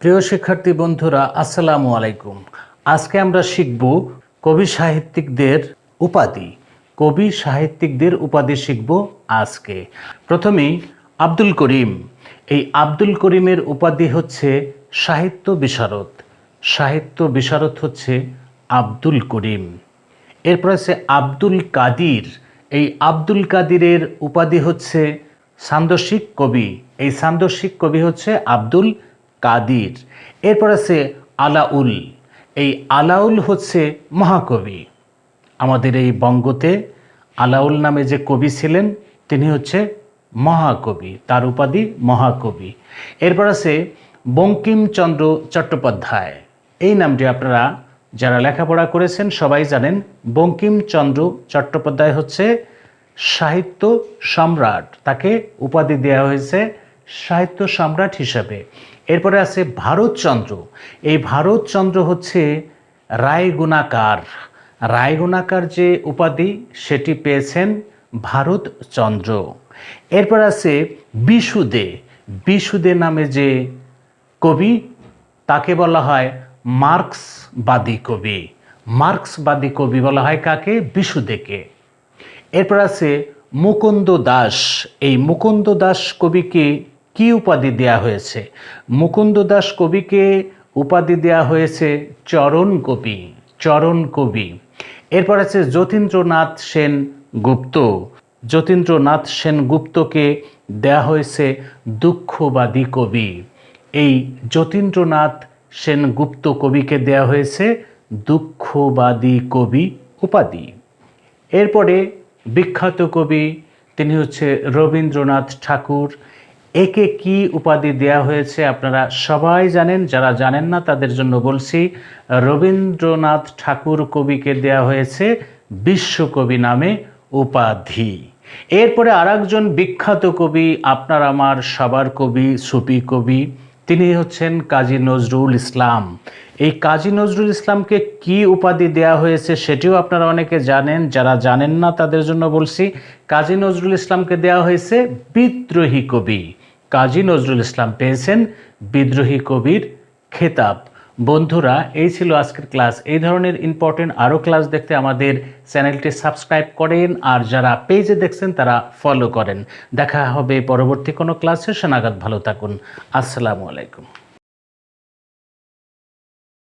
প্রিয় শিক্ষার্থী বন্ধুরা, আসসালামু আলাইকুম। আজকে আমরা শিখব কবি সাহিত্যিকদের উপাধি। কবি সাহিত্যিকদের উপাধি শিখব আজকে। প্রথমেই আব্দুল করিম। এই আব্দুল করিমের উপাধি হচ্ছে সাহিত্য বিশারদ। সাহিত্য বিশারদ হচ্ছে আব্দুল করিম। এরপর আছে আব্দুল কাদির। এই আব্দুল কাদিরের উপাধি হচ্ছে সান্দর্শিক কবি। এই সান্দর্শিক কবি হচ্ছে আব্দুল কাদির। এরপর আছে আলাউল। এই আলাউল হচ্ছে মহাকবি। আমাদের এই বঙ্গতে আলাউল নামে যে কবি ছিলেন তিনি হচ্ছে মহাকবি, তার উপাধি মহাকবি। এরপর আছে বঙ্কিমচন্দ্র চট্টোপাধ্যায়। এই নামটি আপনারা যারা লেখাপড়া করেছেন সবাই জানেন। বঙ্কিমচন্দ্র চট্টোপাধ্যায় হচ্ছে সাহিত্য সম্রাট, তাকে উপাধি দেওয়া হয়েছে সাহিত্য সম্রাট হিসাবে। এরপরে আছে ভারতচন্দ্র। এই ভারতচন্দ্র হচ্ছে রায়গুণাকার। রায়গুণাকার যে উপাধি সেটি পেয়েছেন ভারতচন্দ্র। এরপর আছে বিশুদে। বিশুদে নামে যে কবি তাকে বলা হয় মার্ক্সবাদী কবি। মার্ক্সবাদী কবি বলা হয় কাকে? বিশুদেকে। এরপর আছে মুকুন্দ দাস। এই মুকুন্দ দাস কবিকে কি উপাধি দেয়া হয়েছে? মুকুন্দ দাস কবিকে উপাধি দেয়া হয়েছে চরণ কবি। চরণ কবি। এরপর আছে যতীন্দ্রনাথ সেন গুপ্ত। যতীন্দ্রনাথ সেন গুপ্তকে দেয়া হয়েছে দুঃখবাদী কবি। এই যতীন্দ্রনাথ সেন গুপ্ত কবিকে দেয়া হয়েছে দুঃখবাদী কবি উপাধি। এরপরে বিখ্যাত কবি তিনি হচ্ছে রবীন্দ্রনাথ ঠাকুর। একে কি উপাধি দেয়া হয়েছে আপনারা সবাই জানেন। যারা জানেন না তাদের জন্য বলছি, রবীন্দ্রনাথ ঠাকুর কবিকে দেয়া হয়েছে বিশ্বকবি নামে উপাধি। এরপরে আরেকজন বিখ্যাত কবি, আপনার আমার সবার কবি, সুফি কবি, তিনি হচ্ছেন কাজী নজরুল ইসলাম। এই কাজী নজরুল ইসলামকে কি উপাধি দেয়া হয়েছে সেটিও আপনারা অনেকে জানেন। যারা জানেন না তাদের জন্য বলছি, কাজী নজরুল ইসলামকে দেয়া হয়েছে বিদ্রোহী কবি। কাজী নজরুল ইসলাম পেয়েছেন বিদ্রোহী কবির খেতাব। বন্ধুরা, এই ছিল আজকের ক্লাস। এই ধরনের ইম্পর্টেন্ট আরও ক্লাস দেখতে আমাদের চ্যানেলটি সাবস্ক্রাইব করেন, আর যারা পেজে দেখছেন তারা ফলো করেন। দেখা হবে পরবর্তী কোনো ক্লাসে। সে নাগাদ ভালো থাকুন। আসসালামু আলাইকুম।